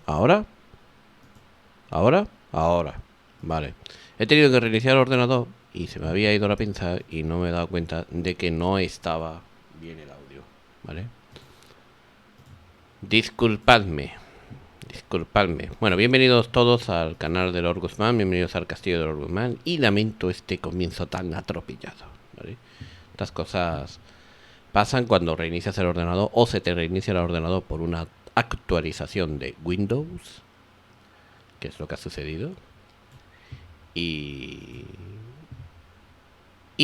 ¿Ahora? ¿Ahora? Ahora. Vale. He tenido que reiniciar el ordenador y se me había ido la pinza y no me he dado cuenta de que no estaba bien el audio. ¿Vale? Disculpadme. Disculpadme. Bueno, bienvenidos todos al canal de Lord Guzmán, bienvenidos al castillo de Lord Guzmán y lamento este comienzo tan atropellado. ¿Vale? Estas cosas pasan cuando reinicias el ordenador o se te reinicia el ordenador por una actualización de Windows, que es lo que ha sucedido, y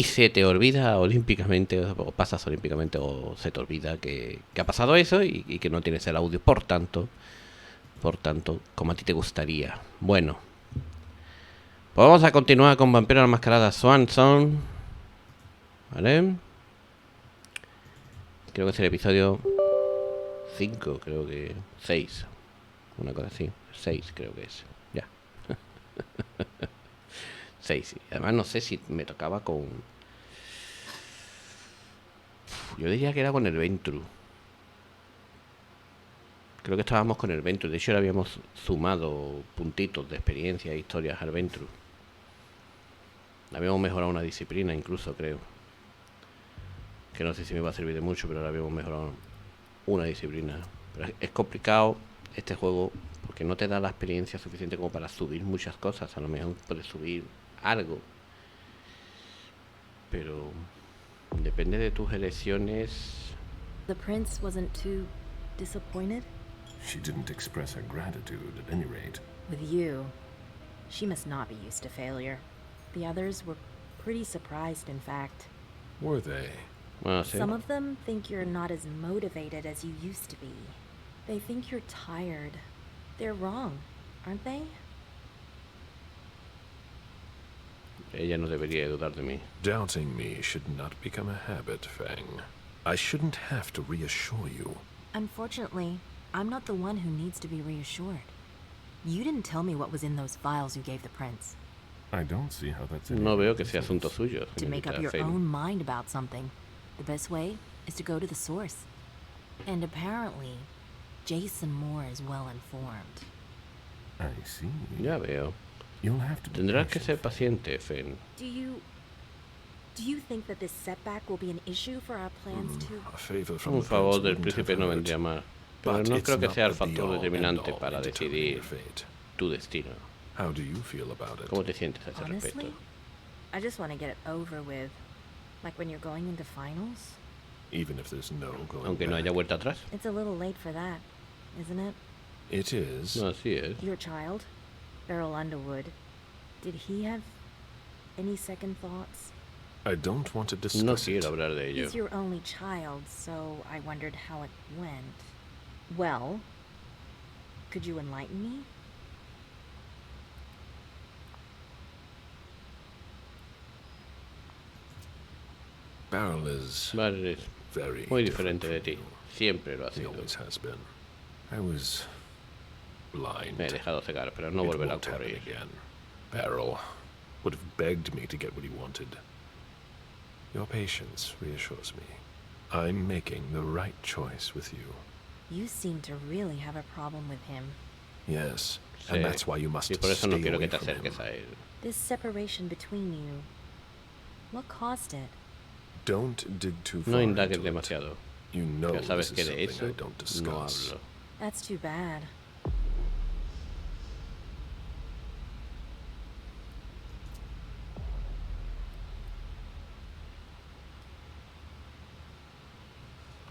se te olvida olímpicamente, o pasas olímpicamente, o se te olvida que ha pasado eso y que no tienes el audio, por tanto, como a ti te gustaría. Bueno, pues vamos a continuar con Vampiro la Mascarada Swansong, ¿vale? Creo que es el episodio 5, creo que 6, una cosa así, 6 creo que es, ya. 6, además no sé si me tocaba con... Yo diría que era con el Ventru. Creo que estábamos con el Ventru. De hecho, le habíamos sumado puntitos de experiencia e historias al Ventru. Habíamos mejorado una disciplina incluso, creo. Que no sé si me va a servir de mucho, pero le habíamos mejorado una disciplina. Pero es complicado este juego porque no te da la experiencia suficiente como para subir muchas cosas. A lo mejor puedes subir algo, pero depende de tus elecciones. The prince wasn't too disappointed? She didn't express her gratitude at any rate. With you, she must not be used to failure. The others were pretty surprised, in fact. Were they? Bueno, sí. Some of them think you're not as motivated as you used to be. They think you're tired. They're wrong, aren't they? Ella no debería dudar de mí. Doubting me should not become a habit, Fang. I shouldn't have to reassure you. Unfortunately, I'm not the one who needs to be reassured. You didn't tell me what was in those files you gave the prince. I don't see how that's... No veo que sea asunto suyo. To make up your own mind about something, the best way is to go to the source. And apparently, Jason Moore is well informed. I see. Ya veo. You'll have to... Tendrás que ser paciente, Fen. Do you think that this setback will be an issue for our plans to... A favor from Un the favor prince del wouldn't príncipe have no hurt. vendría mal. Pero But no it's creo que not sea el the factor be-all, determinante end-all para in determining decidir your fate. tu destino. How do you feel about it? ¿Cómo te sientes a ese respecto? Honestly, I just want to get it over with. Like when you're going into finals. Even if there's no going Aunque no back. haya vuelta atrás. It's a little late for that, isn't it? It is. No, así es. Your child, Beryl Underwood, did he have any second thoughts? I don't want to discuss No it. quiero hablar de ello. He's your only child, so I wondered how it went. Well, could you enlighten me? Beryl is Vale, es very muy different diferente de from ti. you. Siempre lo ha He sido. always has been. I was blind. Me he dejado cegar, pero no It volverá a won't happen ocurrir. again. Beryl would have begged me to get what he wanted. Your patience reassures me. I'm making the right choice with you. You seem to really have a problem with him. Yes, Sí. and that's why you must Y por eso no stay quiero away que te from him. acerques a él. This separation between you, what caused it? Don't dig too No far indagues into it. demasiado. You know Ya sabes this que is de something eso I don't no discuss. hablo. That's too bad.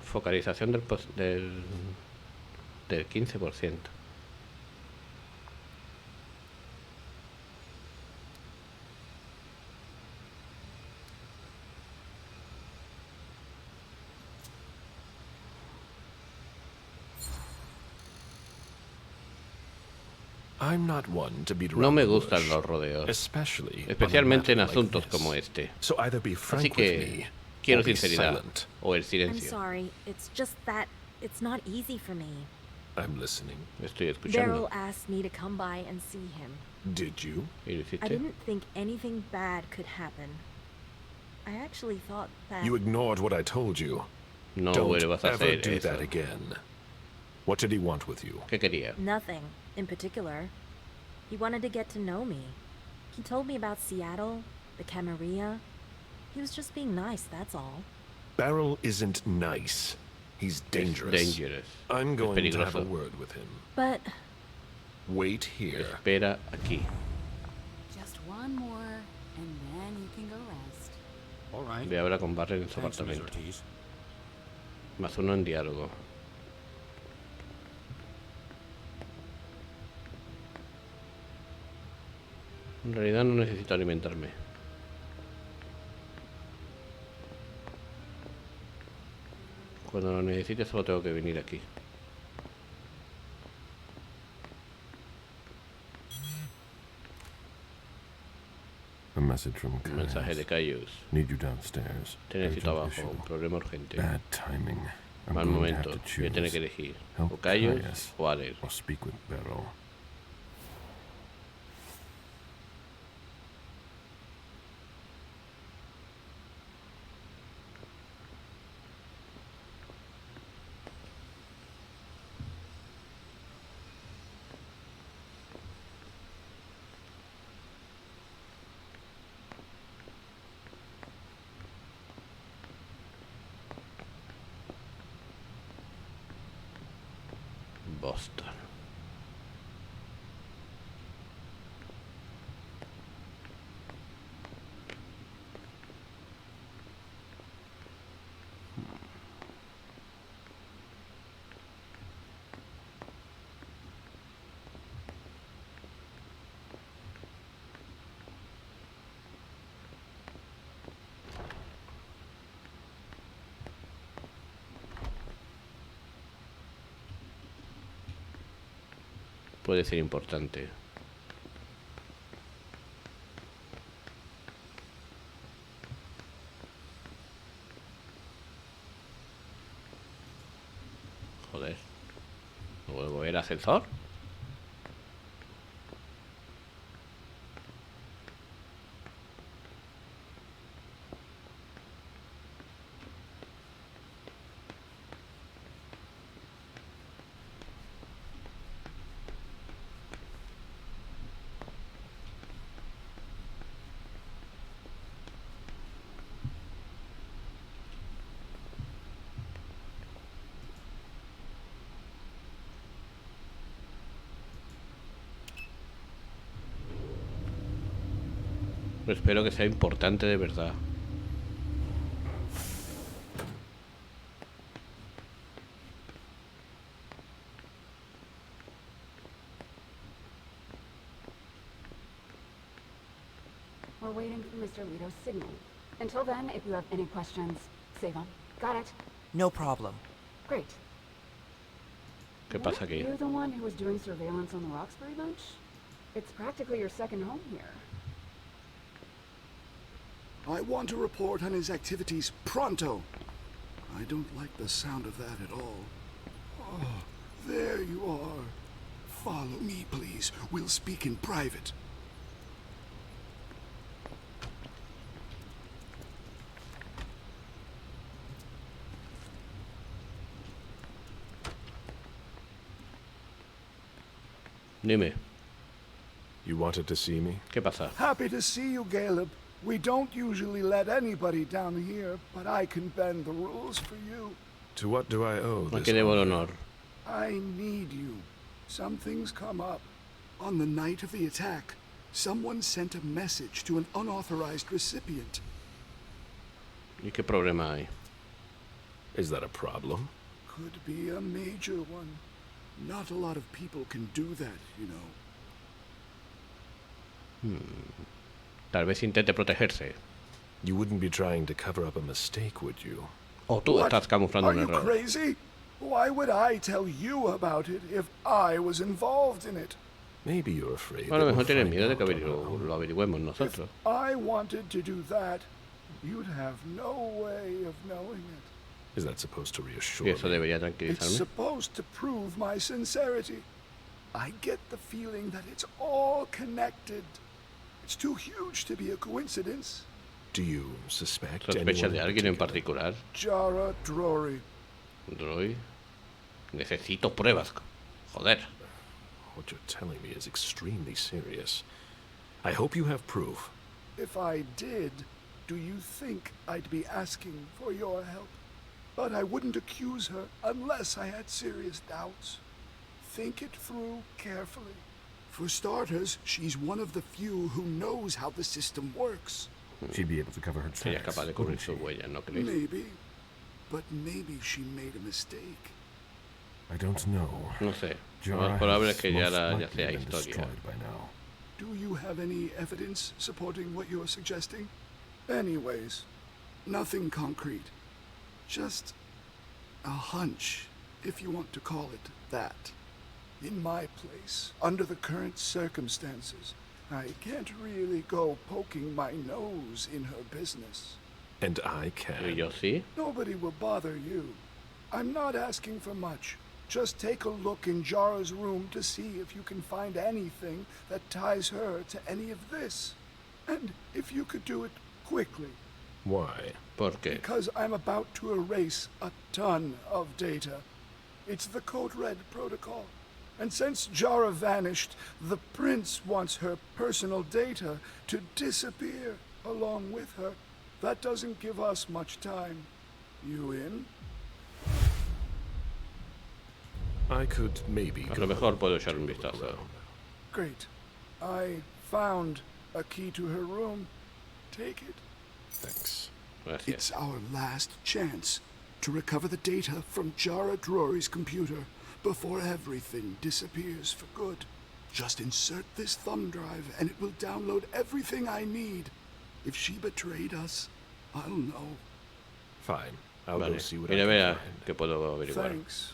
Focalización del 15%. I'm not one to beat No around me the gustan bush, los rodeos, especially on a especialmente en matter like asuntos this. como este. So either be Así frank with que me quiero or be sinceridad silent. o el I'm silencio. sorry, it's just that it's not easy for me. I'm listening. Estoy Beryl escuchando. asked me to come by and see him. Did you? ¿Y lo I hiciste? didn't think anything bad could happen. I actually thought that... You ignored what I told you. No Don't vuelvas a ever hacer do eso. that again. What did he want with you? ¿Qué quería? Nothing in particular. He wanted to get to know me. He told me about Seattle, the Camarilla. He was just being nice, that's all. Beryl isn't nice. He's dangerous. Dangerous. I'm going to have a peligroso. word with him. But Wait here. Espera aquí. Just one more, and then you can go rest. All right. Voy a hablar con Barry en su Thanks, Ms. apartamento. Ortiz. +1 en diálogo. En realidad no necesito alimentarme. Cuando lo necesite solo tengo que venir aquí. A message from Un mensaje de Cayus. Need you downstairs. Te necesito abajo. Un problema urgente. Bad timing. I'm Mal going to momento. have to Voy a tener choose. que elegir. Help O Cayus Caius o Alex. or speak with Beryl. Boston. Puede ser importante. Joder. ¿Luego era ascensor? Espero que sea importante de verdad. We're waiting for Mr. Lito's signal. Until then, if you have any questions, save them. Got it? No problem. Great. ¿Qué pasa aquí? You're the one who was doing surveillance on the Roxbury bunch? It's practically your second home here. I want to report on his activities pronto. I don't like the sound of that at all. Oh, there you are. Follow me, please. We'll speak in private. Dime, You wanted to see me? ¿qué pasa? Happy to see you, Caleb. We don't usually let anybody down here, but I can bend the rules for you. To what do I owe ¿A this qué debo el honor? honor? I need you. Something's come up. On the night of the attack, someone sent a message to an unauthorized recipient. ¿Y qué problema hay? Is that a problem? Could be a major one. Not a lot of people can do that, you know. Tal vez intente protegerse. You wouldn't be trying to cover up a mistake, would you? O tú What? estás camuflando Are un you error. crazy? Why would I tell you about it if I was involved in it? Maybe you're afraid Bueno, a lo that mejor we'll tienes find miedo de que out on our own. lo averigüemos If nosotros. I wanted to do that, you'd have no way of knowing it. Is that supposed to reassure Y eso me? debería It's tranquilizarme. supposed to prove my sincerity. I get the feeling that it's all connected. It's too huge to be a coincidence. Do you suspect ¿Sospechas anyone de in alguien en particular? particular? Jara Drory. Droy. Necesito pruebas. Joder. What you're telling me is extremely serious. I hope you have proof. If I did, do you think I'd be asking for your help? But I wouldn't accuse her unless I had serious doubts. Think it through carefully. For starters, she's one of the few who knows how the system works. She'd be able to cover her Sería tracks, capaz de cubrir wouldn't sus she? huellas, ¿no crees? Maybe. But maybe she made a mistake. I don't know. No sé. Lo Jara más probable has es que ya, most ya likely sea been historia. destroyed by now. Do you have any evidence supporting what you're suggesting? Anyways, nothing concrete. Just a hunch, if you want to call it that. In my place, under the current circumstances, I can't really go poking my nose in her business. And I Y can. yo sí. Nobody will bother you. I'm not asking for much. Just take a look in Jara's room to see if you can find anything that ties her to any of this. And if you could do it quickly, Why? ¿Por qué? because I'm about to erase a ton of data. It's the Code Red protocol. And since Jara vanished, the prince wants her personal data to disappear along with her. That doesn't give us much time. You in? I could maybe A go lo mejor puedo echar un vistazo. around. Great. I found a key to her room. Take it. Thanks. Gracias. It's our last chance to recover the data from Jara Drury's computer before everything disappears for good. Just insert this thumb drive and it will download everything I need. If she betrayed us, I'll know. Fine. I'll Vale. go see what Iré a I ver can a find. qué puedo averiguar. Thanks.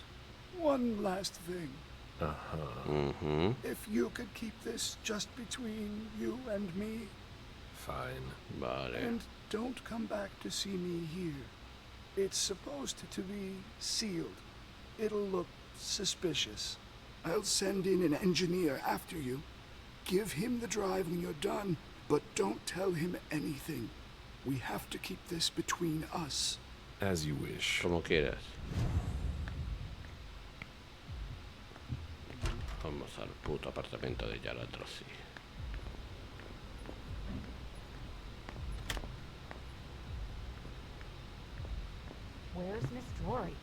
One last thing. Uh-huh. Ujú. If you could keep this just between you and me, Fine. Vale. and don't come back to see me here. It's supposed to be sealed. It'll look suspicious. I'll send in an engineer after you. Give him the drive when you're done, but don't tell him anything. We have to keep this between us. As you wish. Como quieras. Vamos al puto apartamento de Yara Drosy. Where's Miss Drury?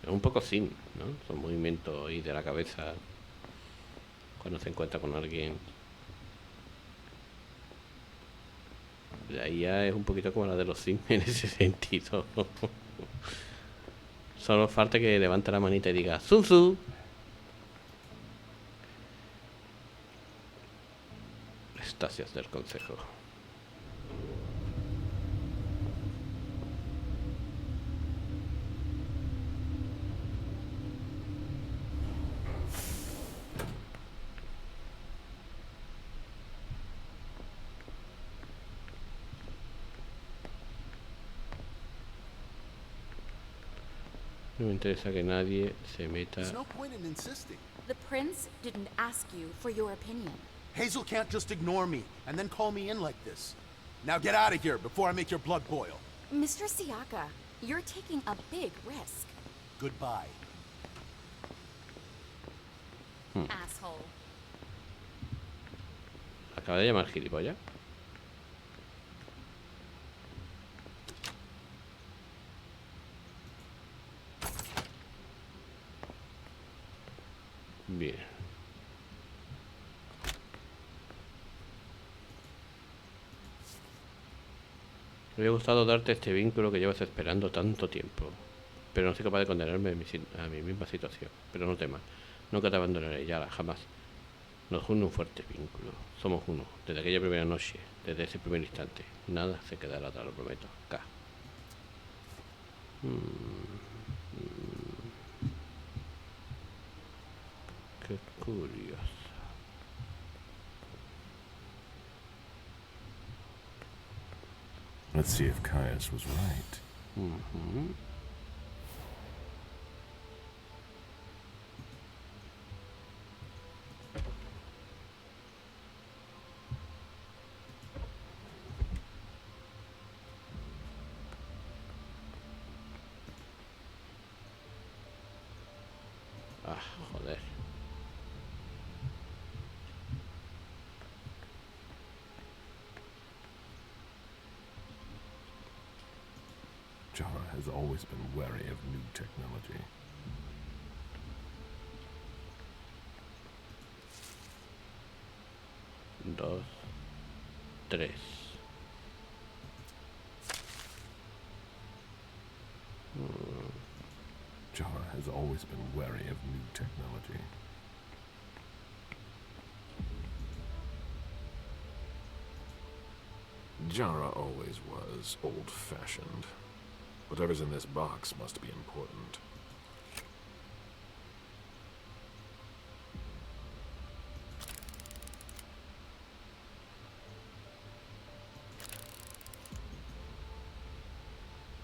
Es un poco sin, ¿no? Son movimientos ahí de la cabeza cuando se encuentra con alguien. De ahí ya es un poquito como la de los Sims en ese sentido. Solo falta que levante la manita y diga Sun Tzu. Estancias del consejo. No me interesa que nadie se meta. There's no point in insisting. The prince didn't ask you for your opinion. Hazel can't just ignore me and then call me in like this. Now get out of here before I make your blood boil. Mr. Siaka, you're taking a big risk. Goodbye. Asshole. Acaba de llamar gilipollas. Bien. Me hubiera gustado darte este vínculo que llevas esperando tanto tiempo, pero no soy capaz de condenarme a mi misma situación. Pero no temas, nunca te abandonaré, Yara, jamás. Nos une un fuerte vínculo. Somos uno, desde aquella primera noche, desde ese primer instante. Nada se quedará atrás, lo prometo. K. Qué curioso. Let's see if Caius was right. Ujú. Ah, joder. Jara has always been wary of new technology. Dos, tres. Jara has always been wary of new technology. Jara always was old-fashioned. Whatever's in this box must be important.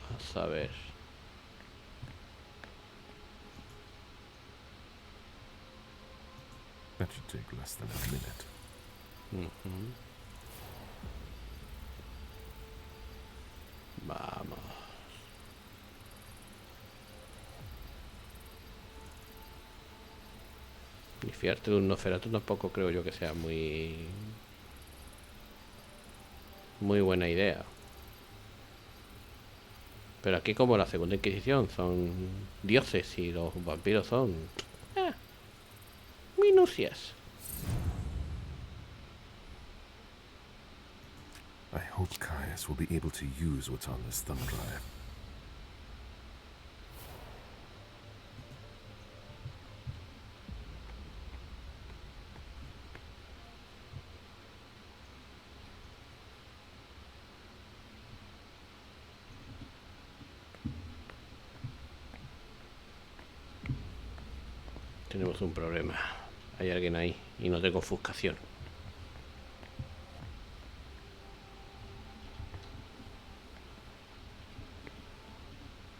A saber. That should take less than a minute. Vamos. Y fiarte de un Nosferatu tampoco creo yo que sea muy buena idea. Pero aquí, como la Segunda Inquisición, son dioses y los vampiros son minucias. I hope Caius will be able to use what's on this thumb drive. Tenemos un problema. Hay alguien ahí y no tengo ofuscación.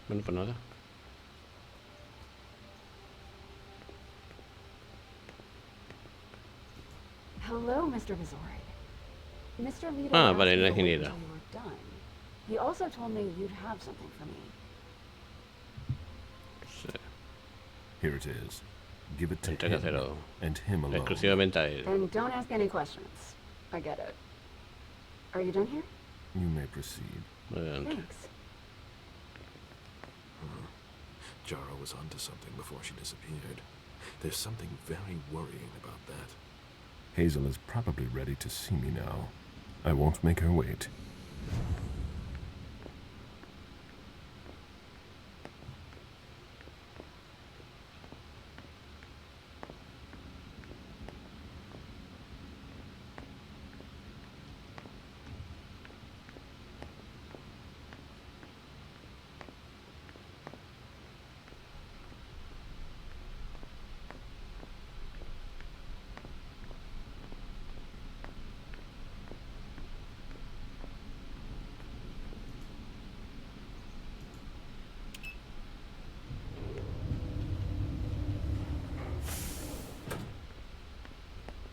Bueno, pues nada. Hello, Mr. Visorid. Mr. Leto Ah, asked vale, me la to wait ingeniera. until you were done. He also told me you'd have something for me. Sí. Here it is. Give it to Entrégaselo him and him alone. exclusivamente a él. And don't ask any questions. I get it. Are you done here? You may proceed. Adelante. Thanks. Jara was onto something before she disappeared. There's something very worrying about that. Hazel is probably ready to see me now. I won't make her wait.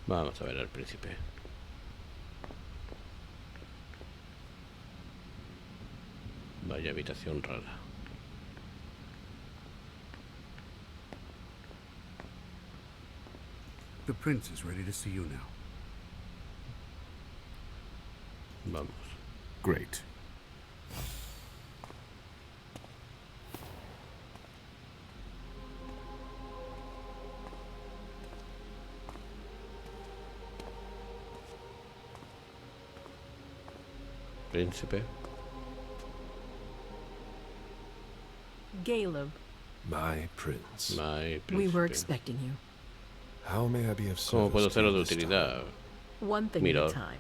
Vamos a ver al príncipe. Vaya habitación rara. The prince is ready to see you now. Vamos. Great. Príncipe. Caleb, My prince. My we were príncipe. expecting you. How may I be of ¿Cómo service puedo to serlo you de this time? utilidad? One thing Mira. at a time.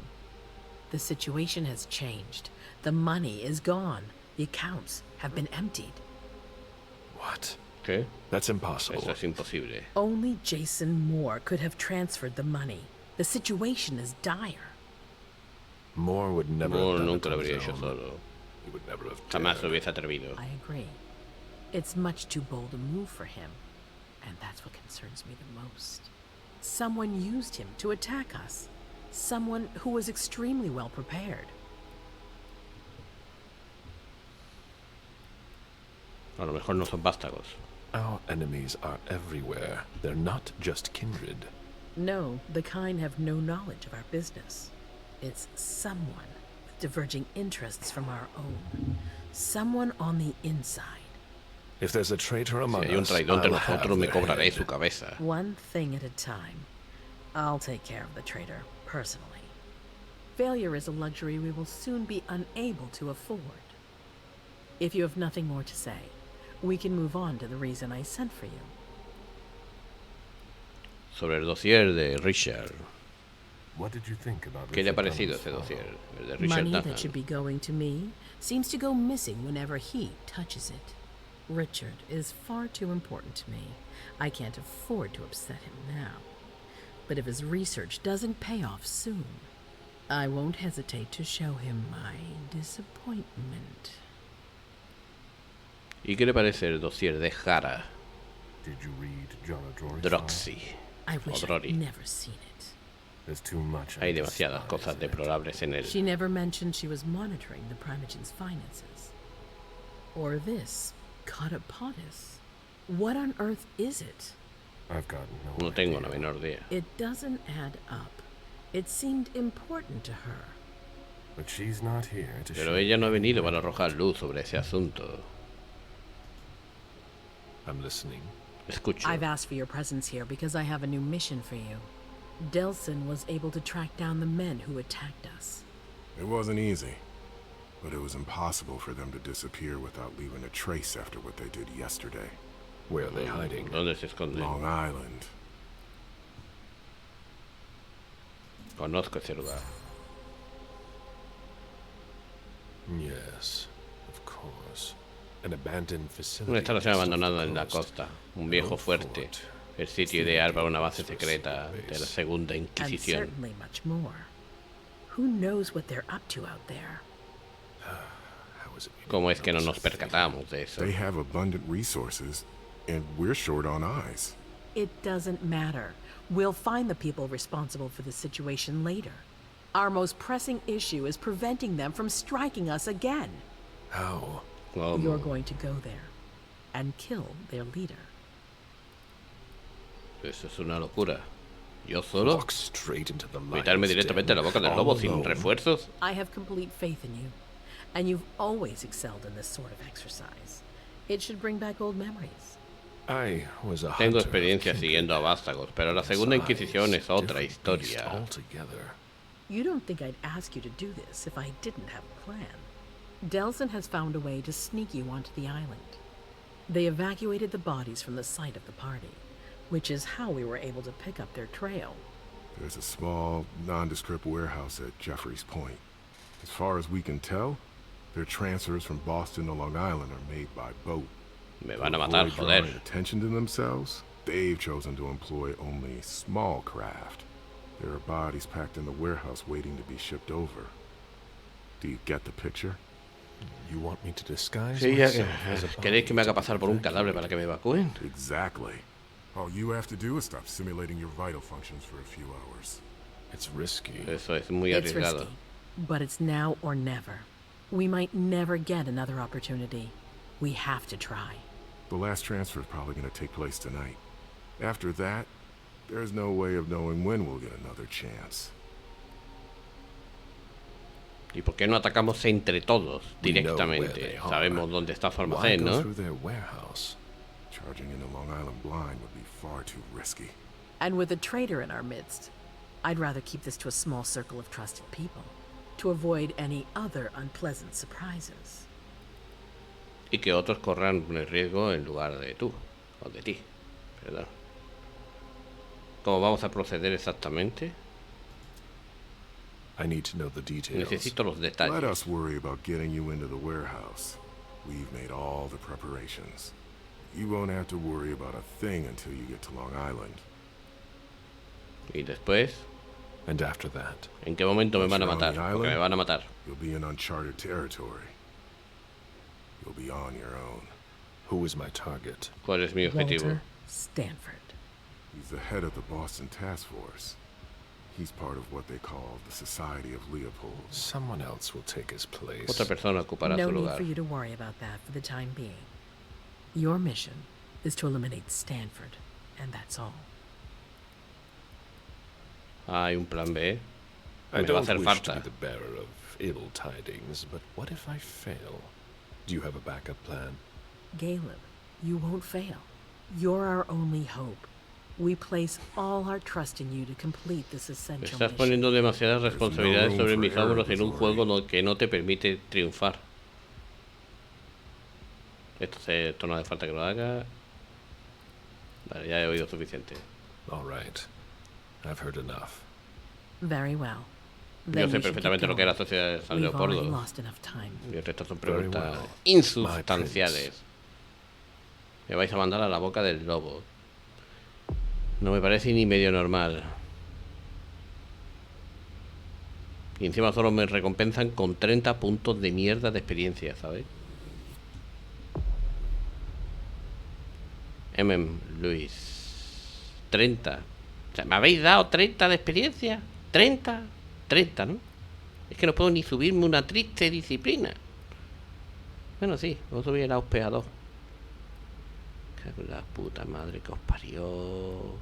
The situation has changed. The money is gone. The accounts have been emptied. What? ¿Qué? That's impossible. Eso es imposible. Only Jason Moore could have transferred the money. The situation is dire. Moore would never No, have done nunca it lo on habría his hecho own. solo. He would never have Jamás lo dared. hubiese atrevido. I agree. It's much too bold a move for him. And that's what concerns me the most. Someone used him to attack us. Someone who was extremely well prepared. A lo mejor no son vástagos. Our enemies are everywhere. They're not just kindred. No, the kind have no knowledge of our business. It's someone with diverging interests from our own. Someone on the inside. If there's a traitor among Si hay un us, traidor entre I'll have nosotros, me their cobraré head. su cabeza. One thing at a time. I'll take care of the traitor, personally. Failure is a luxury we will soon be unable to afford. If you have nothing more to say, we can move on to the reason I sent for you. Sobre el dossier de Richard. What did you think about ¿Qué le ha Richard parecido Dunham's ese dossier? file? El de Richard Money Dunham. that should be going to me seems to go missing whenever he touches it. Richard is far too important to me. I can't afford to upset him now. But if his research doesn't pay off soon, I won't hesitate to show him my disappointment. ¿Y qué le parece el dossier de Hara? Did you read John O'Drory's Droxy. I wish O'Drory. I'd never seen it. There's too much. Hay demasiadas cosas deplorables en él. She never mentioned she was monitoring the Primogen's finances. Or this Catapotis. What on earth is it? I've got no No tengo idea. la menor idea. It doesn't add up. It seemed important to her. But she's not here to Pero show ella no ha me venido para anything. arrojar luz sobre ese asunto. I'm listening. Escucho. I've asked for your presence here because I have a new mission for you. Delson was able to track down the men who attacked us. It wasn't easy, but it was impossible for them to disappear without leaving a trace after what they did yesterday. Where are they hiding? ¿Dónde se esconde? Long Island. Conozco ese lugar. Yes, of course. An abandoned facility. Una instalación just off the abandonada en la coast. costa. Un viejo fuerte. El sitio ideal para una base secreta de la Segunda And Inquisición. certainly much more. Who knows what they're up to out there? How is it we ¿Cómo didn't es que no notice nos a thing? percatamos de eso? They have abundant resources, and we're short on eyes. It doesn't matter. We'll find the people responsible for the situation later. Our most pressing issue is preventing them from striking us again. How? ¿Cómo? You're going to go there and kill their leader. Eso es una locura. ¿Yo solo? Walk straight into the ¿Meterme lion's directamente den, en la boca del all lobo sin alone. refuerzos? I have complete faith in you, and you've always excelled in this sort of exercise. It should bring back old memories. I was a Tengo hunter of experiencia kindred. siguiendo a vástagos, pero la Segunda Besides, Inquisición es otra different beast historia. altogether. You don't think I'd ask you to do this if I didn't have a plan. Delson has found a way to sneak you onto the island. They evacuated the bodies from the site of the party, which is how we were able to pick up their trail. There's a small, nondescript warehouse at Jeffrey's Point. As far as we can tell, their transfers from Boston to Long Island are made by boat. Me To van a matar, avoid drawing joder. attention to themselves, they've chosen to employ only small craft. There are bodies packed in the warehouse waiting to be shipped over. Do you get the picture? You want me to disguise Sí, ya myself as a ¿Queréis que me haga body pasar to por un evacuate? cadáver para que me evacúen? Exactly. All you have to do is stop simulating your vital functions for a few hours. It's risky. Eso es muy It's arriesgado. risky, but it's now or never. We might never get another opportunity. We have to try. The last transfer is probably going to take place tonight. After that, there's no way of knowing when we'll get another chance. ¿Y por qué no atacamos entre todos We know where directamente? they are. Sabemos dónde está su Why almacén, go ¿no? through their warehouse? Charging into Long Island blind would be far too risky. And with a traitor in our midst, I'd rather keep this to a small circle of trusted people, to avoid any other unpleasant surprises. Y que otros corran el riesgo en lugar de tú, o de ti, ¿verdad? ¿Cómo vamos a proceder exactamente? I need to know the details. Necesito los Let detalles. us worry about getting you into the warehouse. We've made all the preparations. You won't have to worry about a thing until you get to Long Island. Y después, And after that, ¿en qué momento me van a matar? Porque me van a matar. You'll be in uncharted territory. You'll be on your own. who is my target? ¿Cuál es mi objetivo? Walter Stanford. He's the head of the Boston Task Force. He's part of what they call the Society of Leopold. Someone else will take his place. Otra persona ocupará No su need lugar. for you to worry about that for the time being. Your mission is to eliminate Stanford, and that's all. Hay un plan B. I Me va a don't hacer wish to falta. be the bearer of ill tidings, but what if I fail? Do you have a backup plan? Caleb, you won't fail. You're our only hope. We place all our trust in you to complete this essential Estás mission. poniendo demasiadas responsabilidades sobre mis hombros en un juego que no te permite triunfar. Esto no hace falta que lo haga. Vale, ya he oído suficiente. All right. I've heard enough. Very well. Yo Then sé we should perfectamente get lo que es la going. sociedad de San We've already Leopoldo. lost enough time. Y estas son Very preguntas well, insustanciales. Me vais a mandar a la boca del lobo. No me parece ni medio normal. Y encima solo me recompensan con 30 puntos de mierda de experiencia, ¿sabes? Luis. 30. O sea, ¿me habéis dado 30 de experiencia? 30, ¿no? Es que no puedo ni subirme una triste disciplina. Bueno, sí, puedo subir el auspeador. Cago en la puta madre que os parió.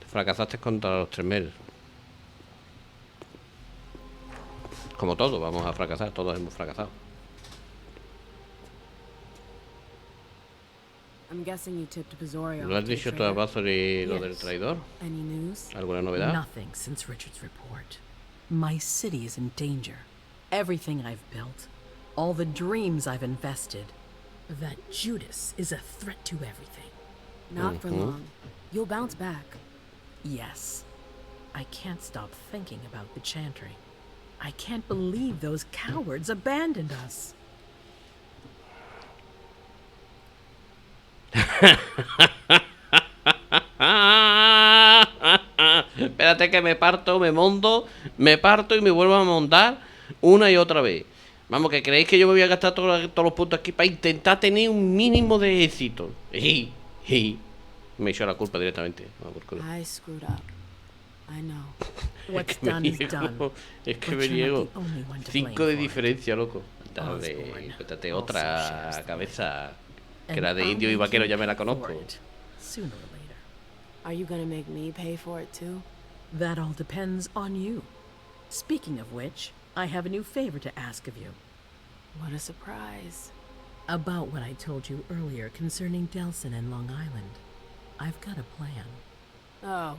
Fracasaste contra los Tremel. Como todo, vamos a fracasar, todos hemos fracasado. I'm guessing you tipped Episodio. ¿Lo has dicho tú a sobre lo del traidor? Any news? ¿Alguna novedad? Nothing since Richard's report. My city is in danger. Everything I've built, all the dreams I've invested. That Judas is a threat to everything. Not for long. You'll bounce back. Yes. I can't stop thinking about the Chantry. I can't believe those cowards abandoned us. Espérate que me parto, me monto, me parto y me vuelvo a montar una y otra vez. Vamos, que creéis que yo me voy a gastar todos los puntos aquí para intentar tener un mínimo de éxito. Me echó la culpa directamente. I screwed up. I know. What's done is done. Es que But me you're niego. not the only one to 5 blame de for it. diferencia, loco. Dale, Osborne cuéntate also otra shares the cabeza. Que And la de I'll indio y make vaquero you ya me la pay conozco. for it, sooner or later. Are you gonna make me pay for it too? That all depends on you. Speaking of which, I have a new favor to ask of you. What a surprise. About what I told you earlier concerning Delson and Long Island. I've got a plan. Oh,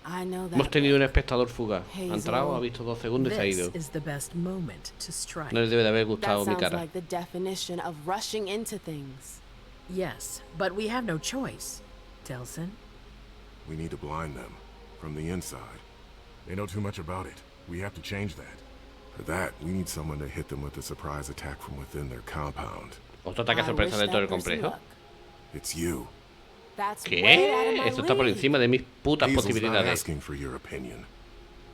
I know that. Hemos tenido un book. espectador fugaz. Ha Hazel. entrado, ha visto 2 segundos y se ha This ido. is the best moment to strike. No les debe de haber That gustado mi sounds cara. like the definition of rushing into things. Yes, but we have no choice. Delson? We need to blind them from the inside. They know too much about it. We have to change that. For that, we need someone to hit them with a surprise attack from within their compound. Otro ataque I sorpresa wish dentro that del person complejo. luck. It's you. That's way out of ¿Qué? my Esto está por league. encima de mis putas Hazel's not posibilidades. asking for your opinion.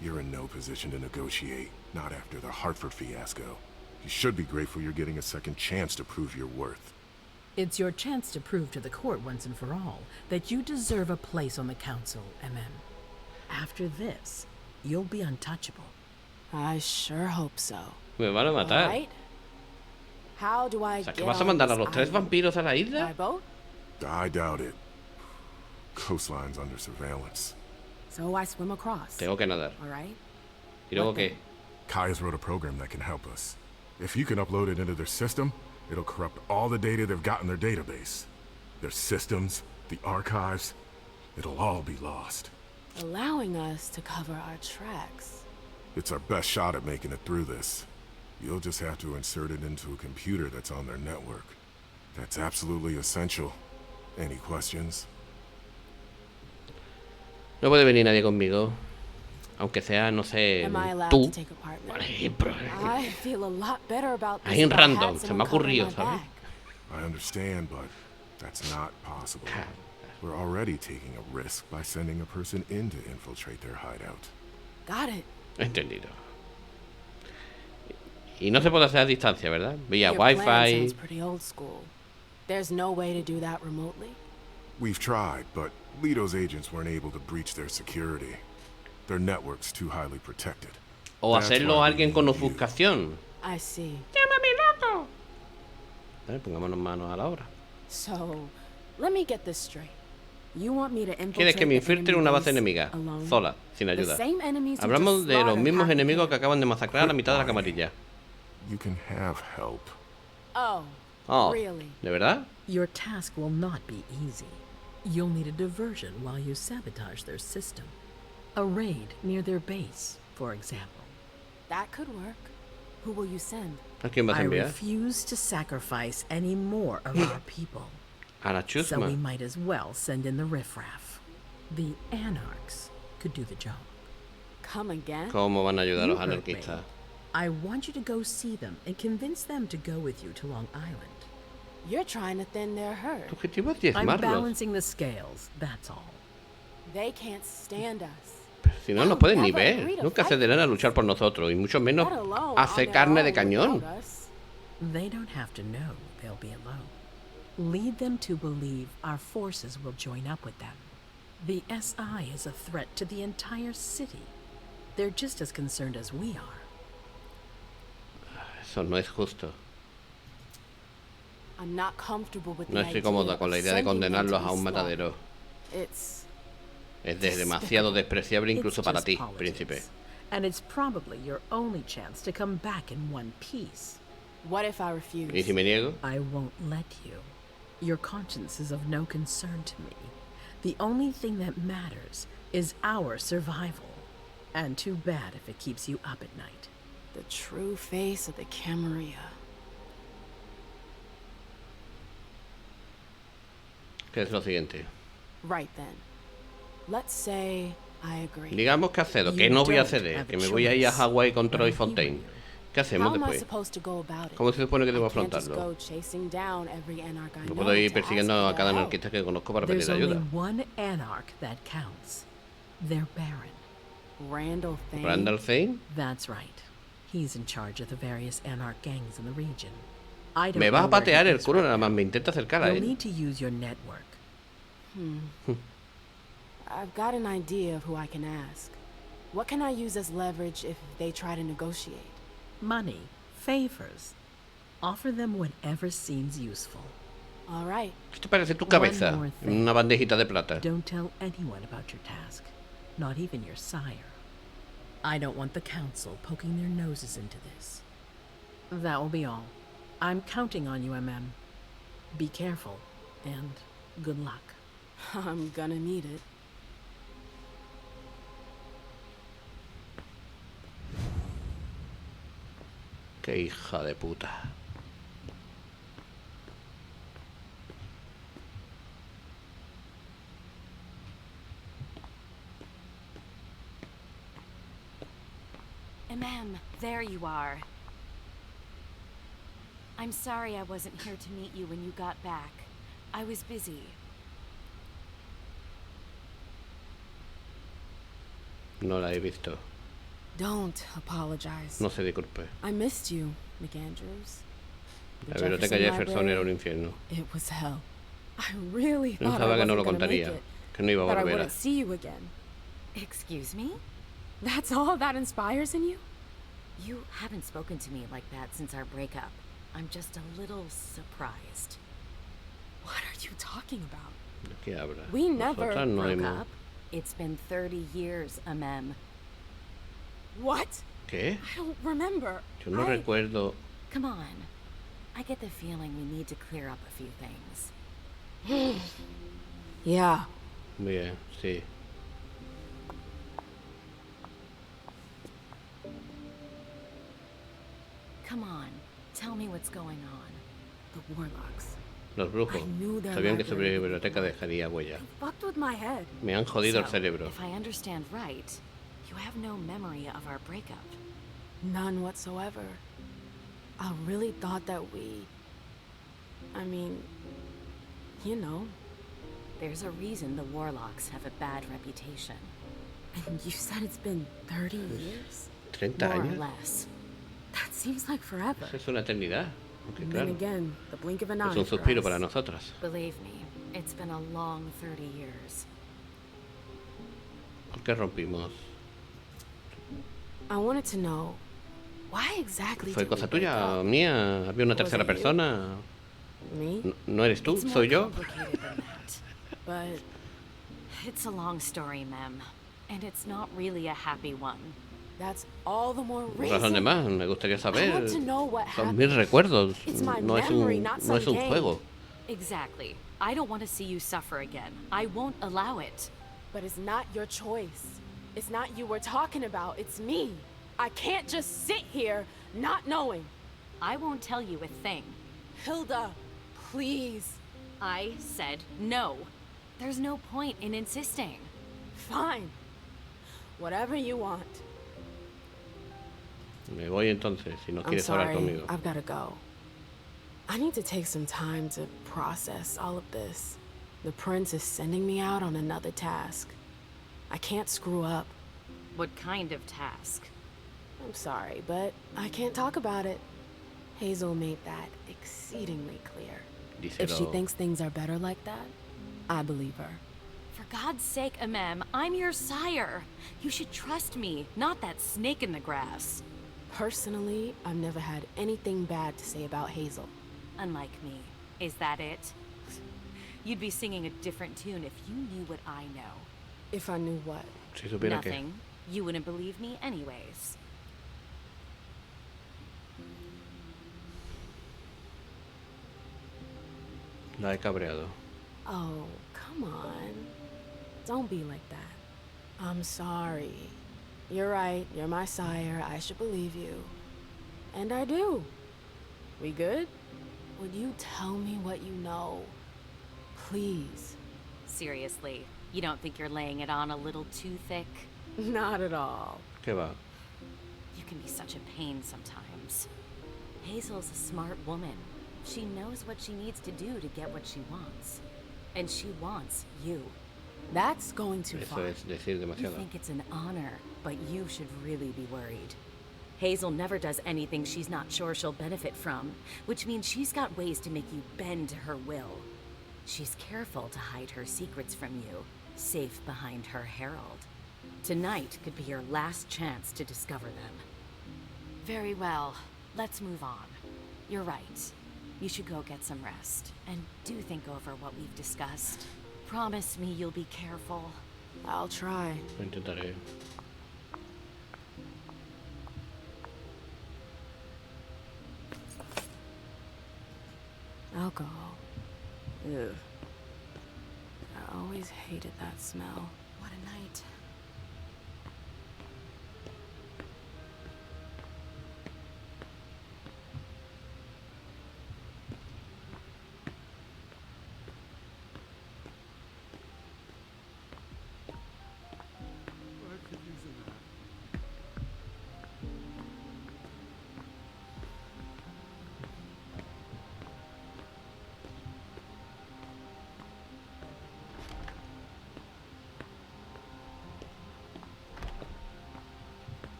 You're in no position to negotiate, not after the Hartford fiasco. You should be grateful you're getting a second chance to prove your worth. It's your chance to prove to the court once and for all that you deserve a place on the council, MM. After this, you'll be untouchable. I sure hope so. Me van a matar. Right? How do I O sea, get ¿que vas a on mandar a this los 3 island? vampiros a la By isla? boat? I doubt it. Coastline's under surveillance. So I swim across. Tengo que nadar. All right? ¿Y luego What qué? then? Kaya's wrote a program that can help us. If you can upload it into their system, it'll corrupt all the data they've got in their database. Their systems, the archives, it'll all be lost. Allowing us to cover our tracks. It's our best shot at making it through this. You'll just have to insert it into a computer that's on their network. That's absolutely essential. Any questions? No puede venir nadie conmigo. Aunque sea, no sé, Am I allowed tú. to take a partner? Por ejemplo. I feel a lot better about this Ahí en if I had random, se me someone ha covering ocurrido, my ¿sabes? back. I understand, but that's not possible. We're already taking a risk by sending a person in to infiltrate their hideout. Got it. Entendido. Y no se puede hacer a distancia, ¿verdad? Vía Your plan Wi-Fi. sounds pretty old school. There's no way to do that remotely? We've tried, but Leto's agents weren't able to breach their security. Their network's too highly protected. O That's hacerlo why a we alguien con need you. ofuscación. I see. Vale, pongámonos manos a la obra. So, let me get this straight. You want me to infiltrate Quieres que me the infiltre enemy una base base enemiga, alone? sola, sin The ayuda. same enemies who Hablamos just de los slaughtered mismos half the enemigos que camp. acaban de masacrar a la mitad de la camarilla. You can have help. Oh, Oh, really? ¿de verdad? Your task will not be easy. You'll need a diversion while you sabotage their system. A raid near their base, for example. That could work. Who will you send? ¿A quién vas a I enviar? refuse to sacrifice any more of our people. A la So chusma. we might as well send in the riffraff. The anarchs could do the job. Come again? ¿Cómo van a ayudar a You los heard me. anarquistas? I want you to go see them and convince them to go with you to Long Island. You're trying to thin their Tu herd. objetivo es I'm diezmarlos. balancing the scales, that's all. They can't stand us. Si no nos pueden ni ver. Nunca cederán a luchar por nosotros, y mucho menos Let alone hacer on their carne de own cañón. without us. They don't have to know they'll be alone. Lead them to believe our forces will join up with them. The SI is a threat to the entire city. They're just as concerned as we are. Eso no es justo. I'm not comfortable with No the estoy idea cómoda con la of idea de sending them to condenarlos be a un slaughtered. matadero. It's Es demasiado despreciable incluso It's para just ti, politics. príncipe. And it's probably your only chance to come back in one piece. what if I refuse? ¿Y si me niego? I won't let you. Your conscience is of no concern to me. The only thing that matters is our survival. And too bad if it keeps you up at night. The true face of the Camarilla. ¿Qué es lo siguiente? Right then. Let's say I agree. Digamos que accedo, que You no voy a don't ceder, have que a me voy a ir a choice. Hawái con Troy But I Fontaine. hear you. ¿Qué hacemos How am I después? supposed to go about it? ¿Cómo se supone que debo I can't just afrontarlo? go chasing down every anarch I No know puedo ir to persiguiendo ask a for cada their anarquista que conozco para pedir There's only ayuda. one anarch that counts. Their Baron. help. Randall Thane. ¿Randall Thane? That's right. He's in charge of the various anarch gangs in the region. I don't Me vas know a where he patear el is culo right nada now. más me intenta acercar a You'll él. need to use your network. I've got an idea of who I can ask. What can I use as leverage if they try to negotiate? Money, favors. Offer them whatever seems useful. All right. ¿Qué te parece tu One cabeza more en thing. una bandejita de plata? Don't tell anyone about your task, not even your sire. I don't want the council poking their noses into this. That will be all. I'm counting on you, MM. Be careful, and good luck. I'm gonna need it. Qué hija de puta. There you are. I'm sorry I wasn't here to meet you when you got back. I was busy. No la he visto. Don't apologize. No se disculpe. I missed you, McAndrews. La biblioteca Jefferson era un infierno. It was hell. I really thought Pensaba I que no wasn't lo gonna make contaría, it. que no iba a That I volver a... wouldn't see you again. Excuse me? That's all that inspires in you? You haven't spoken to me like that since our breakup. I'm just a little surprised. What are you talking about? ¿De qué habla? We never Nosotras no Broke hemos... up? It's been 30 years, Amem. What? ¿Qué? I don't remember. Yo no recuerdo... Come on. I get the feeling we need to clear up a few things. Yeah. Bien, sí. Come on. Tell me what's going on. The Warlocks. Los brujos I knew their sabían que su library. biblioteca dejaría huella. Fucked with my head. Me han jodido el So, cerebro. if I understand right, you have no memory of our breakup. None whatsoever. I really thought that I mean, you know. There's a reason the Warlocks have a bad reputation. And you said it's been 30 years? 30 More or años. less. That seems like forever. Es una eternidad. Aunque And claro, then again, the blink of an eye es un for suspiro us. para nosotras. Believe me, it's been a long 30 years. ¿Por qué rompimos? I wanted to know, why exactly ¿Fue did we cosa break tuya? up? ¿Mía? ¿Había una Was tercera it you? persona? Me? ¿No eres tú? It's more ¿Soy yo? complicated than that. But It's a long story, Mem. And it's not really a happy one. that's all the more Por razón de reason. más, me gustaría I saber. want to know what Son happened. mis recuerdos. It's my No es memory, un, not no es some un game. juego. Exactly. I don't want to see you suffer again. I won't allow it. But it's not your choice. It's not you we're talking about, it's me. I can't just sit here not knowing. I won't tell you a thing. Hilda, please. I said no. There's no point in insisting. Fine. Whatever you want. Me voy entonces, si no I'm quieres hablar sorry, conmigo. I've gotta go. I need to take some time to process all of this. The prince is sending me out on another task. I can't screw up. What kind of task? I'm sorry, but I can't talk about it. Hazel made that exceedingly clear. If she Díselo. thinks things are better like that, I believe her. For God's sake, Amem, I'm your sire. You should trust me, not that snake in the grass. Personally, I've never had anything bad to say about Hazel. Unlike me. Is that it? You'd be singing a different tune if you knew what I know. If I knew what? Si supiera que Nothing. You wouldn't believe me anyways. la he cabreado. Oh, come on. Don't be like that. I'm sorry. You're right, you're my sire, I should believe you. And I do. We good? Would you tell me what you know? Please. Seriously, you don't think you're laying it on a little too thick? Not at all. ¿Qué va? You can be such a pain sometimes. Hazel's a smart woman. She knows what she needs to do to get what she wants. And she wants you. That's going too Eso far. es decir You demasiado. think it's an honor, but you should really be worried. Hazel never does anything she's not sure she'll benefit from, which means she's got ways to make you bend to her will. She's careful to hide her secrets from you, safe behind her herald. Tonight could be your last chance to discover them. Very well. Let's move on. You're right. You should go get some rest, and do think over what we've discussed. Promise me you'll be careful. I'll try. Lo intentaré. Alcohol. Ugh. I always hated that smell. What a night.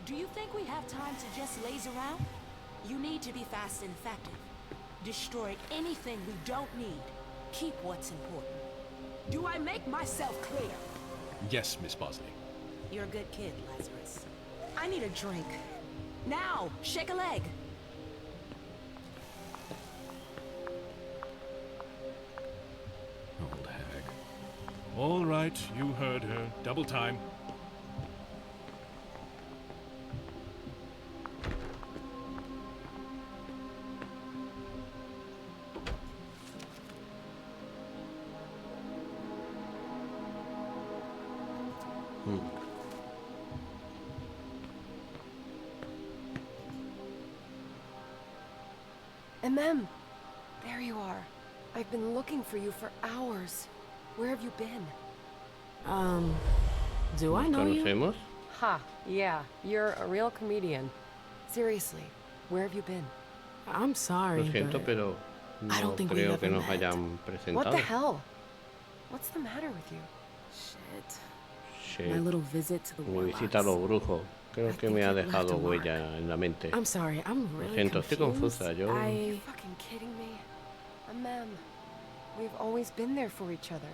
Do you think we have time to just laze around? You need to be fast and effective. Destroy anything we don't need. Keep what's important. Do I make myself clear? Yes, Miss Bosley. You're a good kid, Lazarus. I need a drink. Now, shake a leg. Old hag. All right, you heard her. Double time. Mem, there you are. I've been looking for you for hours. Where have you been? Do I know you? ¿Conocemos? Ha, yeah, you're a real comedian. Seriously, where have you been? I'm sorry, Lo siento, but pero I no don't think we've creo ever que nos met. hayan What presentado. the hell? What's the matter with you? Shit. My little visit to the Mi warlocks. visita a los brujos. Creo que me ha think it dejado left a mark. huella en la mente. I'm sorry, I'm Lo really siento, estoy confused. confusa. Yo Are you fucking kidding me? Ma'am, we've always been there for each other.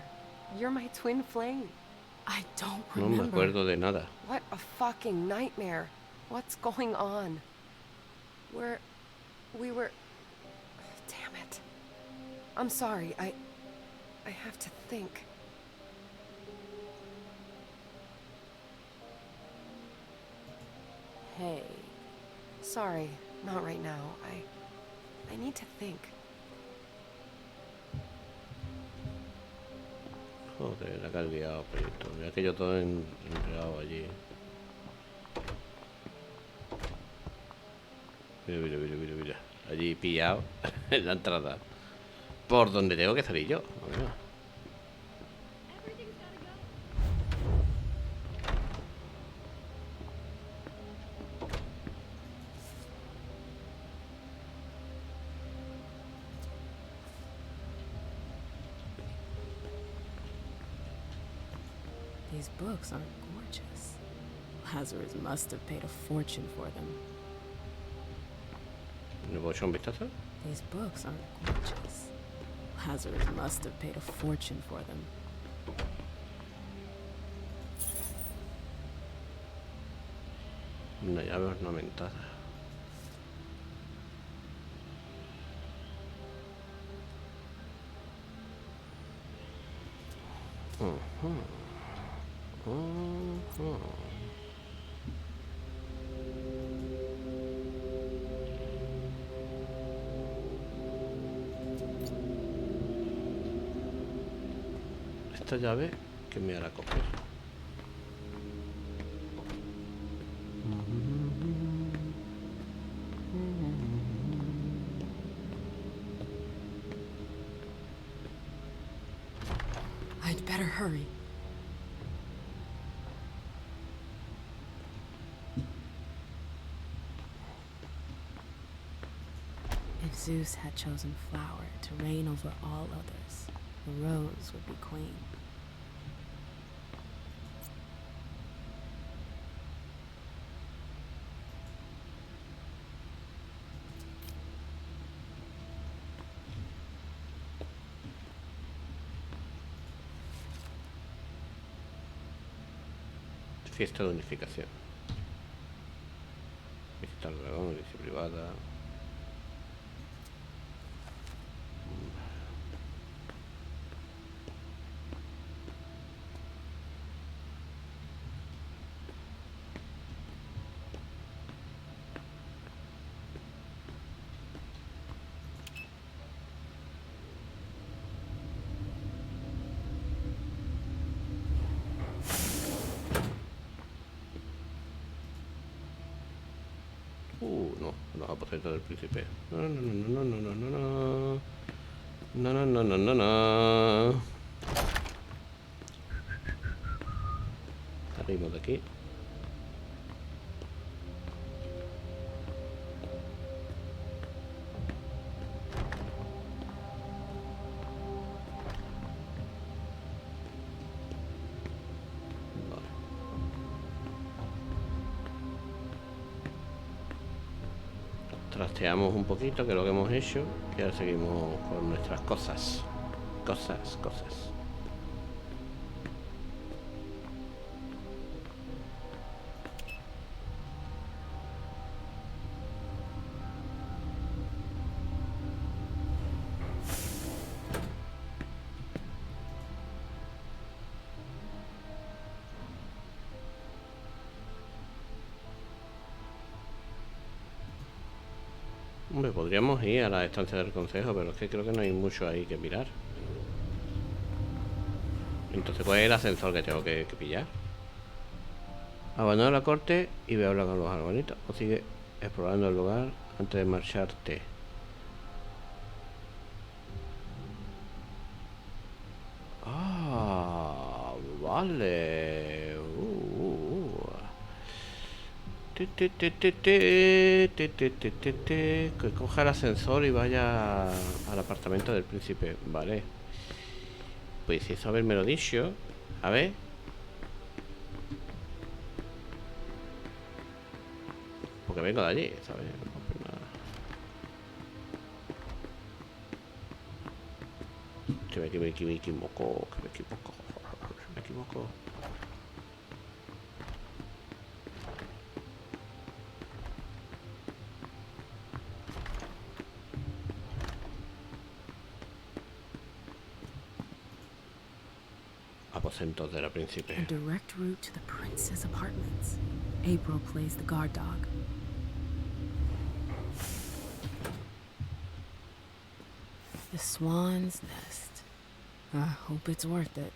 You're my twin flame. I don't no remember. me acuerdo de nada. What a fucking nightmare. What's going on? We were... Damn it. I'm sorry, I have to think. Hey. Sorry, not right now. I need to think. Joder, la que has liado, proyecto. Ya que yo todo enredado allí. Mira. Allí pillado en la entrada. Por donde tengo que salir yo. Mira. These books aren't gorgeous. Lazarus must have paid a fortune for them. ¿Le puedo echar un vistazo? These books aren't gorgeous. Lazarus must have paid a fortune for them. Una llave ornamentada. Esta llave que me hará coger. I'd better hurry. If Zeus had chosen flower to reign over all others, the rose would be queen. Fiesta de unificación. Visita al dragón, iglesia privada. No, los aposentos del príncipe. No. Salimos de aquí. Trasteamos un poquito, que es lo que hemos hecho, y ahora seguimos con nuestras cosas. Cosas. Hombre, podríamos ir a la estancia del consejo, pero es que creo que no hay mucho ahí que mirar. Entonces, ¿cuál es el ascensor que tengo que pillar? Abandona la corte y ve a hablar con los arbanitos. O sigue explorando el lugar antes de marcharte. Ah, Vale. Que coja el ascensor y vaya al apartamento del príncipe. Vale. Pues eso haberme lo dicho. A ver. Porque vengo de allí, ¿sabes? No pasa nada. Que me equivoco. Me equivoco. Aposentos de la príncipe. A direct route to the prince's apartments. April plays the guard dog. The swan's nest. I hope it's worth it.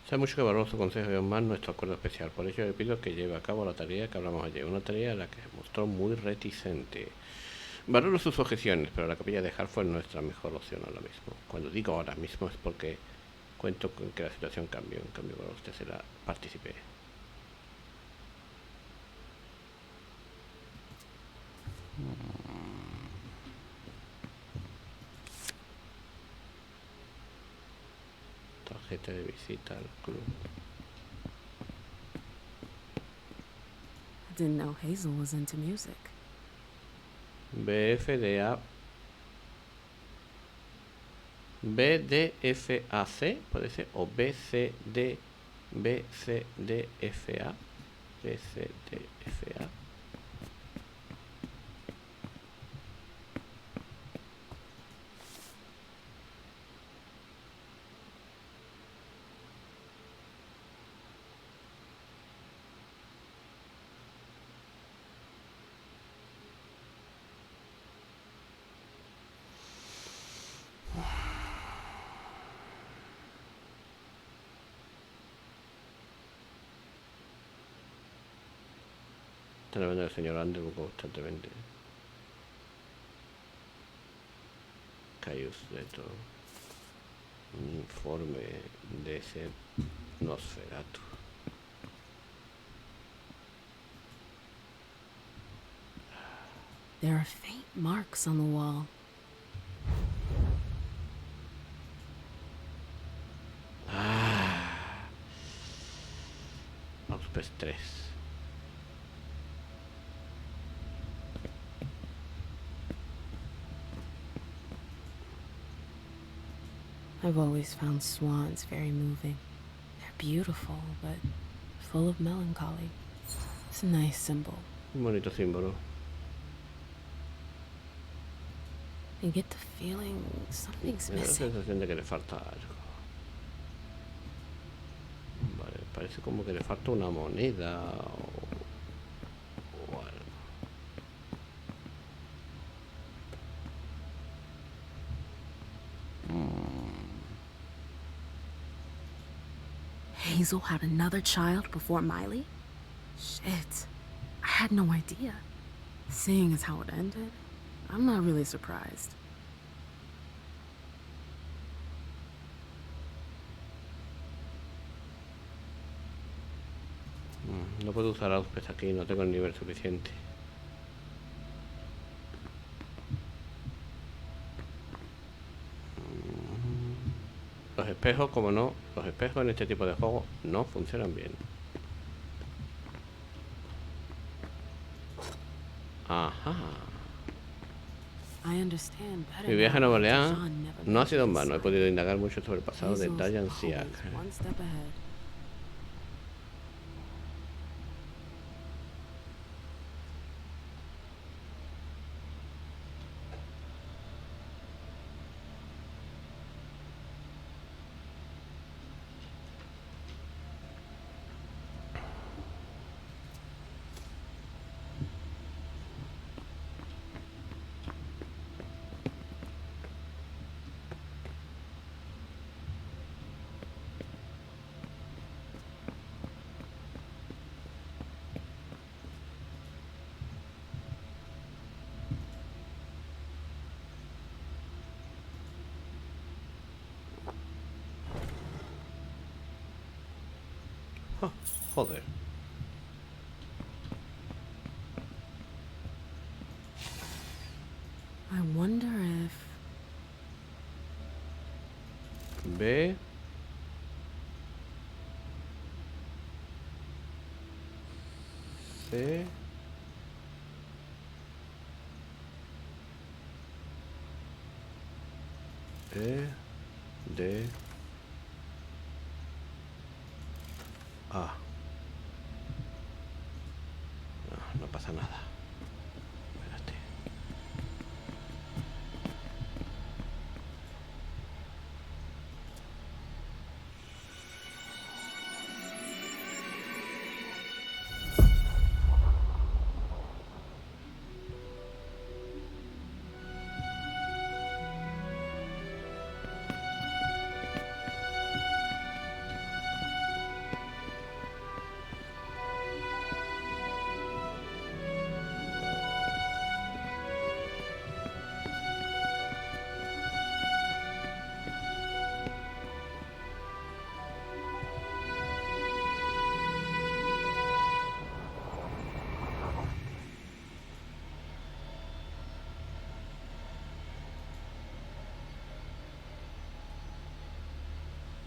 Sabe mucho que valoro su consejo y aún más nuestro acuerdo especial. Por ello le pido que lleve a cabo la tarea que hablamos ayer. Una tarea a la que se mostró muy reticente. Valoro sus objeciones, pero la capilla de Hartford es nuestra mejor opción ahora mismo. Cuando digo ahora mismo es porque cuento con que la situación cambie. En cambio, para usted será partícipe. Tarjeta de visita al club. I didn't know Hazel was into music. BDFAC, puede ser, o BCDFA, BCDFA. Está hablando del señor Underwood constantemente. Cayus de todo. Un informe de ese Nosferatu. There are faint marks on the wall. Auspex 3. I've always found swans very moving. They're beautiful, but full of melancholy. It's a nice symbol. Un bonito símbolo. I get the feeling something's Me da la missing. sensación de que le falta algo. Vale, parece como que le falta una moneda o algo. Hazel had another child before Miley? Shit. I had no idea. Seeing as how it ended, I'm not really surprised. No puedo usar Auspex aquí, no tengo el nivel suficiente. Los espejos, como no, los espejos en este tipo de juegos no funcionan bien. Ajá. Mi viaje a Nueva Orleans no ha sido en vano. He podido indagar mucho sobre el pasado de Diane Siak. Oh, joder. I wonder if... B. C. E. D. A. No, no pasa nada. Espérate.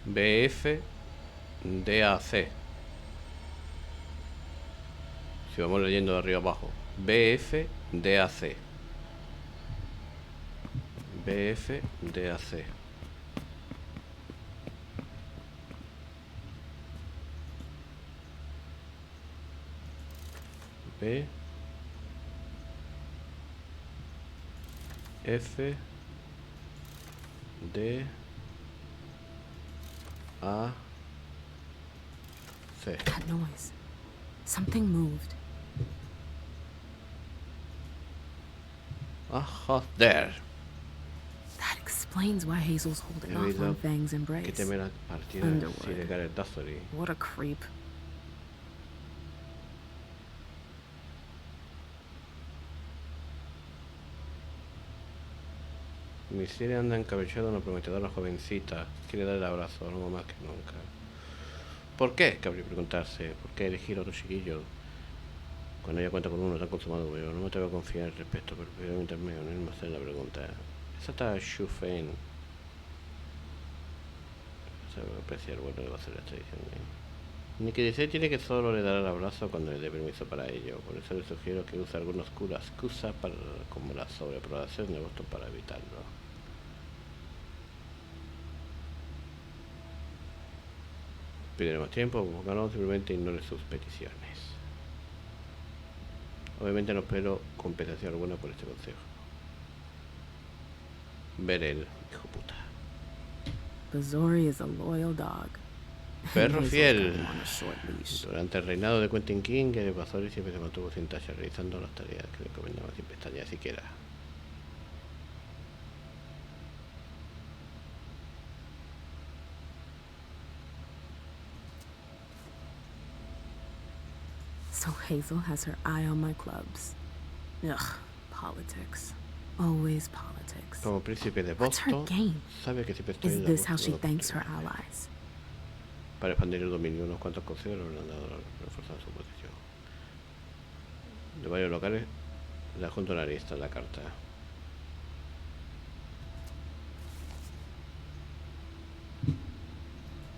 BF DAC. Si vamos leyendo de arriba abajo. BF DAC. BF DAC. B F D A C. That noise. Something moved. Ajá, there. That explains why Hazel's holding off on Fang's Que embrace. teme la partida si le cae el Dazori. What a creep. Misiones anda encabezado una prometedora jovencita. Quiere dar el abrazo, no más que nunca. ¿Por qué? Cabría preguntarse. ¿Por qué elegir a otro chiquillo? Cuando ella cuenta con uno tan consumado, pero no me atrevo a confiar al respecto, pero prefiero meterme en él más hacer la pregunta. Esa está Shu Fen. Sabe apreciar bueno que va a ser la tradición. Ni que dice tiene que solo le dará el abrazo cuando le dé permiso para ello. Por eso le sugiero que use alguna oscura excusa para, como la sobreprobación de Boston para evitarlo. Pediré más tiempo, como no, simplemente ignore sus peticiones. Obviamente no espero compensación alguna por este consejo. Verel, hijo puta. Bazori is a loyal dog. Perro fiel. Durante el reinado de Quentin King, el Bazori siempre se mantuvo sin tacha, realizando las tareas que le encomendaban sin pestañear siquiera. So Hazel has her eye on my clubs. Ugh, politics. Always politics. Como príncipe de What's her Boston, game? sabe que siempre estoy Is en la this how she búsqueda thanks her allies? para expandir el dominio. Unos cuantos consejos le han dado reforzando su posición. De varios locales, le adjunto una lista en la carta.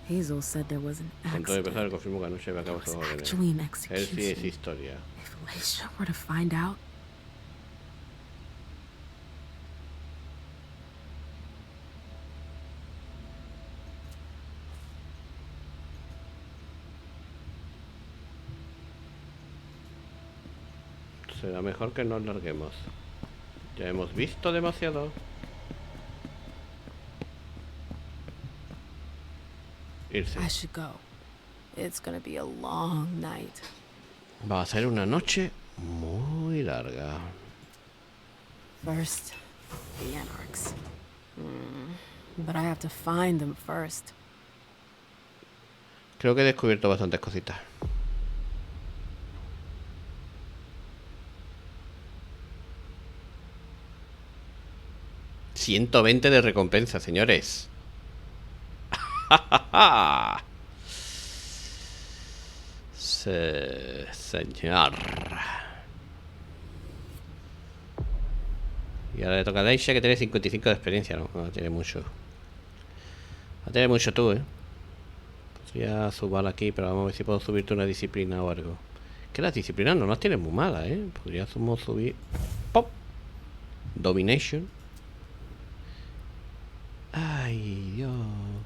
Hazel said there was an Con todo el pesar, accident. confirmo que anoche me acabo sus órdenes. Actually an Él sí es execution. historia. If Leisha were to find out, Será mejor que nos larguemos. Ya hemos visto demasiado. Irse. I should go. It's gonna be a long night. Va a ser una noche muy larga. First, the Anarchs. But I have to find them first. Creo que he descubierto bastantes cositas. $120 de recompensa, señores. Sí, señor. Y ahora le toca a Daisha, que tiene 55 de experiencia, ¿no? No tiene mucho. Va a tener mucho tú, ¿eh? Podría subir aquí, pero vamos a ver si puedo subirte una disciplina o algo. Que las disciplinas no las tienes muy malas, ¿eh? Podríamos subir... ¡Pop! Domination. Ay, Dios,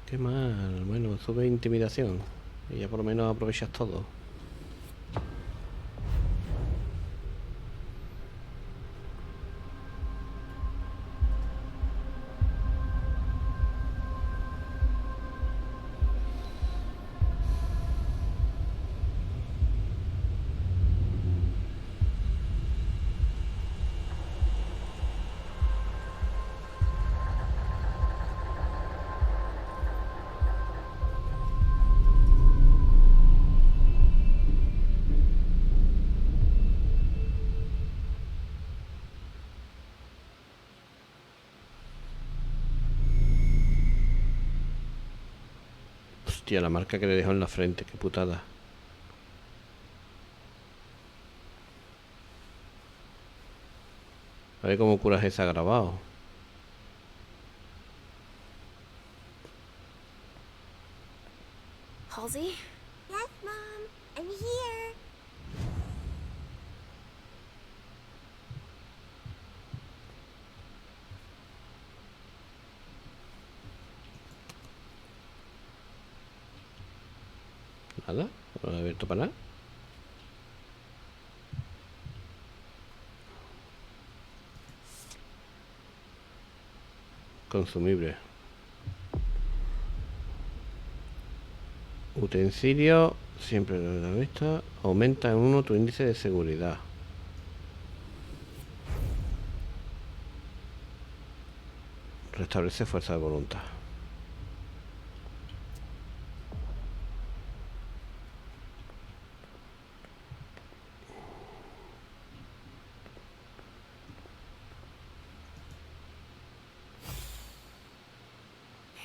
qué mal. Bueno, sube intimidación. Y ya por lo menos aprovechas todo. Hostia, la marca que le dejó en la frente, qué putada. A ver cómo curas esa grabado. Halsey? Yes, Mom. I'm here. Nada, no he abierto para nada. Consumible. Utensilio, siempre lo de la vista. Aumenta en 1 tu índice de seguridad. Restablece fuerza de voluntad.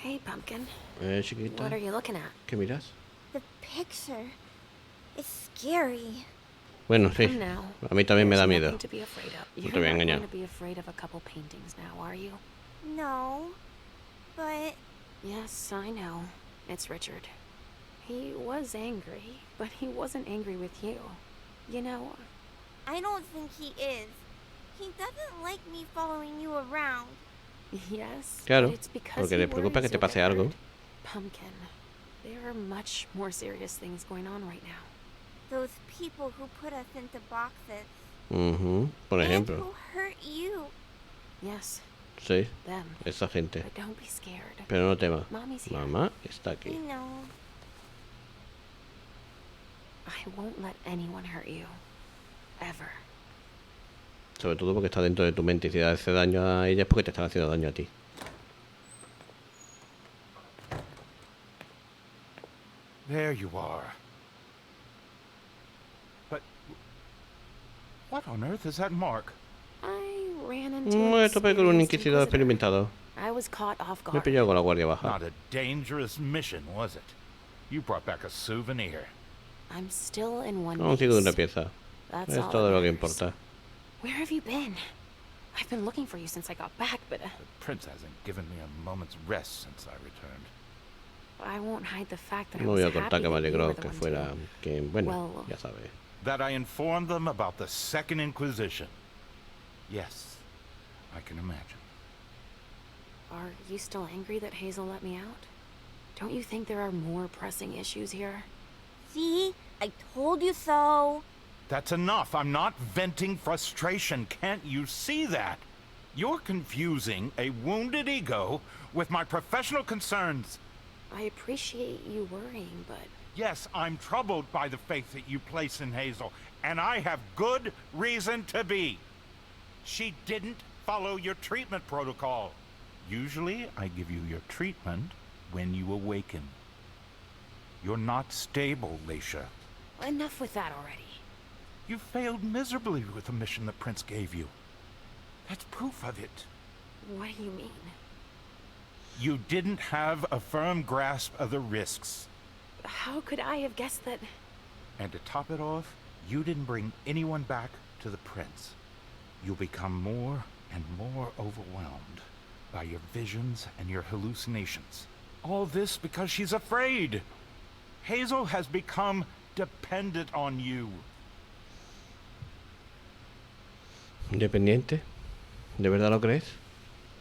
Hey, Pumpkin. Chiquita. What are you looking at? ¿Qué miras? The picture is scary. Bueno, sí. A mí también me da miedo. No te voy a engañar. You're not going to be afraid of a couple paintings now, are you? No, but... Yes, I know. It's Richard. He was angry, but he wasn't angry with you. You know... I don't think he is. He doesn't like me following you around. Yes, claro, but it's because porque le preocupa que te pase algo. Pumpkin, there are much more serious things going on right now. Those people who put us into boxes. Por ejemplo. And who hurt you. Yes. Sí, them. Esa gente. But don't be scared. Pero no temas. Mommy's here. Mamá está aquí. I know. I won't let anyone hurt you. Ever. Sobre todo porque está dentro de tu mente y si hace daño a ella es porque te están haciendo daño a ti. There you are. But what on earth is that mark? I ran into Me topé con un inquisidor experimentado. I was caught off guard. Me he pillado con la guardia baja. Not a dangerous mission, was it? You brought back a souvenir. I'm still in one No, sigo de una pieza. That's Es all todo that lo que matters. importa. Where have you been? I've been looking for you since I got back, but... The prince hasn't given me a moment's rest since I returned. I won't hide the fact that I No was voy a happy contar que me that you were alegró the que one fuera too. que, bueno, Well, ya sabes. That I informed them about the Second Inquisition. Yes, I can imagine. Are you still angry that Hazel let me out? Don't you think there are more pressing issues here? See? I told you so. That's enough. I'm not venting frustration. Can't you see that? You're confusing a wounded ego with my professional concerns. I appreciate you worrying, but... Yes, I'm troubled by the faith that you place in Hazel, and I have good reason to be. She didn't follow your treatment protocol. Usually, I give you your treatment when you awaken. You're not stable, Leisha. Enough with that already. You failed miserably with the mission the Prince gave you. That's proof of it. What do you mean? You didn't have a firm grasp of the risks. How could I have guessed that... And to top it off, you didn't bring anyone back to the prince. You'll become more and more overwhelmed by your visions and your hallucinations. All this because she's afraid. Hazel has become dependent on you. ¿Independiente? ¿De verdad lo crees?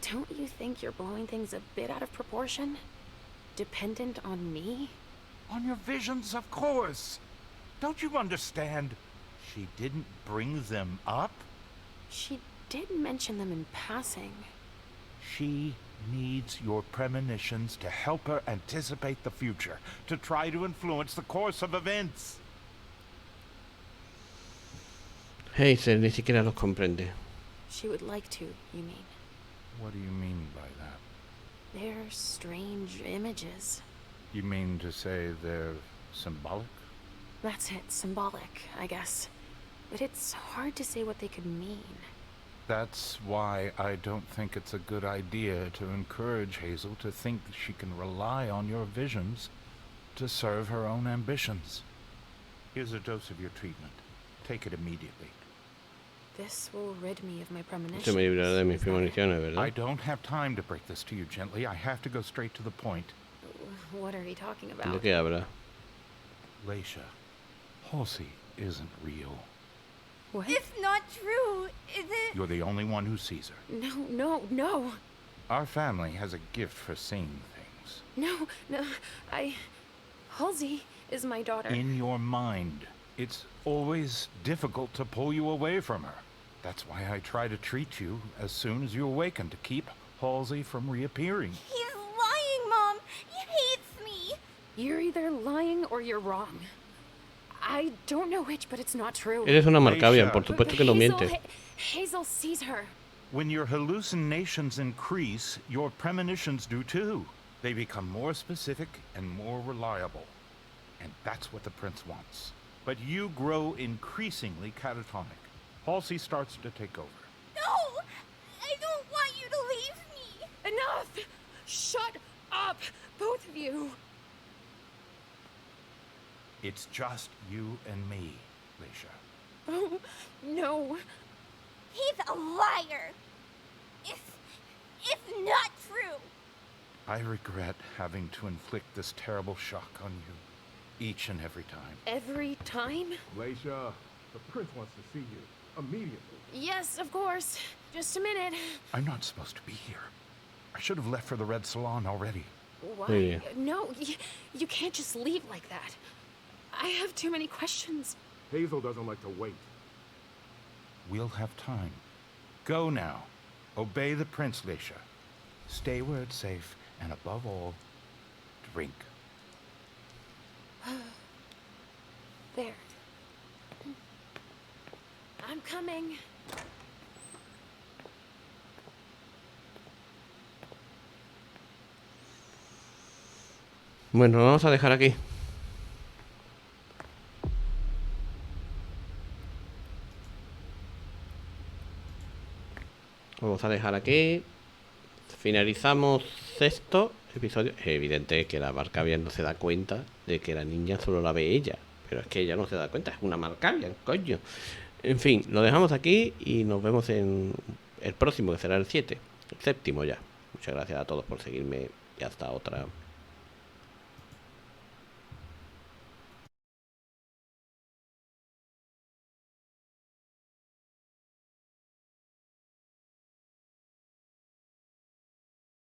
Don't you think you're blowing things a bit out of proportion? Dependent on me? On your visions, of course. Don't you understand? She didn't bring them up. She did mention them in passing. She needs your premonitions to help her anticipate the future, to try to influence the course of events. Hazel ni siquiera los comprende. She would like to, you mean? What do you mean by that? They're strange images. You mean to say they're symbolic? That's it, symbolic, I guess. But it's hard to say what they could mean. That's why I don't think it's a good idea to encourage Hazel to think she can rely on your visions to serve her own ambitions. Here's a dose of your treatment. Take it immediately. This will rid me of my premonitions. Esto me librará de mis premoniciones, ¿verdad? I don't have time to break this to you gently. I have to go straight to the point. What are you talking ¿De about? qué habla? Leisha, Halsey isn't real. What? It's not true, is it? You're the only one who sees her. No. Our family has a gift for seeing things. No. Halsey is my daughter. In your mind. It's always difficult to pull you away from her. That's why I try to treat you as soon as you awaken, to keep Halsey from reappearing. He's lying, Mom. He hates me. You're either lying or you're wrong. I don't know which, but it's not true. Eres una Marcavian, por supuesto que no mientes. Hazel sees her. When your hallucinations increase, your premonitions do too. They become more specific and more reliable. And that's what the prince wants. But you grow increasingly catatonic. Halsey starts to take over. No! I don't want you to leave me! Enough! Shut up, both of you! It's just you and me, Leisha. Oh, no. He's a liar! It's not true! I regret having to inflict this terrible shock on you. Each and every time. Every time? Leisha, the prince wants to see you. Immediately. Yes, of course. Just a minute. I'm not supposed to be here. I should have left for the Red Salon already. Why? Yeah. No, you can't just leave like that. I have too many questions. Hazel doesn't like to wait. We'll have time. Go now. Obey the prince, Leisha. Stay where it's safe, and above all, drink. There. I'm coming. Bueno, lo vamos a dejar aquí. Vamos a dejar aquí. Finalizamos sexto episodio. Es evidente que la Marcavian no se da cuenta de que la niña solo la ve ella. Pero es que ella no se da cuenta. Es una Marcavian, coño. En fin, lo dejamos aquí y nos vemos en el próximo, que será el 7. El séptimo ya. Muchas gracias a todos por seguirme y hasta otra.